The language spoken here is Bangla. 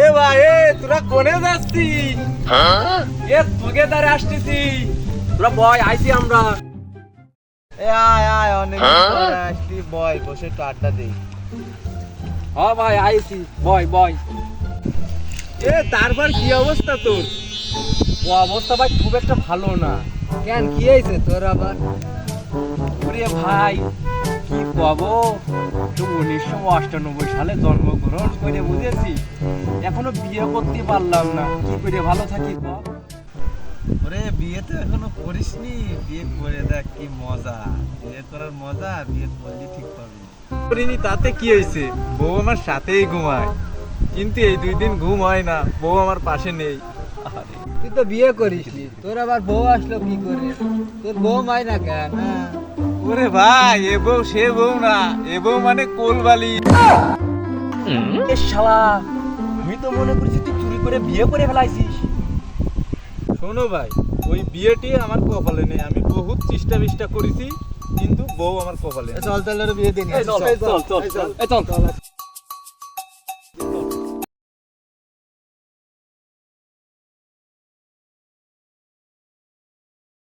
এ ভাই এ তোরা কোনে যাচ্ছিস? এ তোকে তারে আসতেছি, তোরা বয় আইছি আমরা। এ আয় আয় অনেক পরে আসলি, বয় বসে একটু আড্ডা দেই। হ্যাঁ ভাই আইছি, বয় বয়। এ তারপর কি অবস্থা তোর? ও অবস্থা ভাই খুব একটা ভালো না। কেন কি হয়েছে তোর আবার? ওরে ভাই কি কবো, তো 1998 সালে জন্মগ্রহণ করে বুঝেছি, এখনো বিয়ে করতে পারলাম না। কি করে ভালো থাকি ক? ওরে বিয়ে তো এখনো করিসনি, বিয়ে করে দেখ কি মজা। বিয়ে করার মজা বিয়ে করলে ঠিক পাবি। করিনি তাতে কি হয়েছে, বউ আমার সাথেই ঘুমায়, কিন্তু এই 2 দিন ঘুম হয় না, বউ আমার পাশে নেই। আরে তুই তো বিয়ে করিসনি, তোর আবার বউ আসলো কি করে? তোর বউ মাই না কেন? ওরে ভাই এ বউ সে বউ না, এ বউ মানে কোলবালি। এ শালা, আমি তো মনে করছি তুই চুরি করে বিয়ে করে ফেলাইছিস। শোনো ভাই, ওই বিয়েটি আমার কপালে নেই। আমি বহুত চেষ্টা করেছি, কিন্তু বউ আমার কপালে নেই। চল চল বিয়ে দিন। চল চল চল চল চল।